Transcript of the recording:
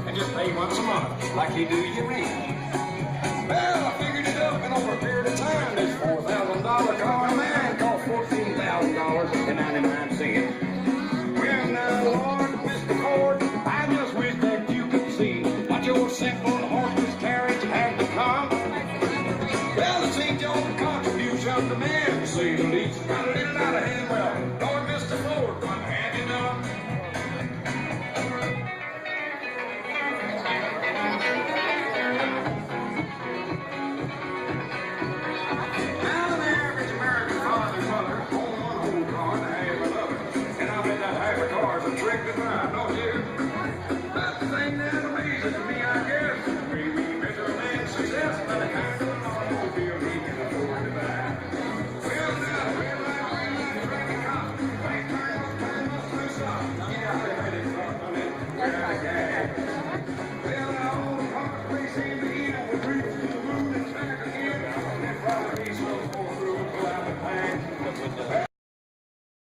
And just pay once a month, like you do your rent. Well, I figured it up, and over a period of time, this $4,000 car of mine cost $14,000.99. Well, now, Lord, Mr. Ford, I just wish that you could see what your simple horseless carriage had become. Well, this ain't your contribution to me.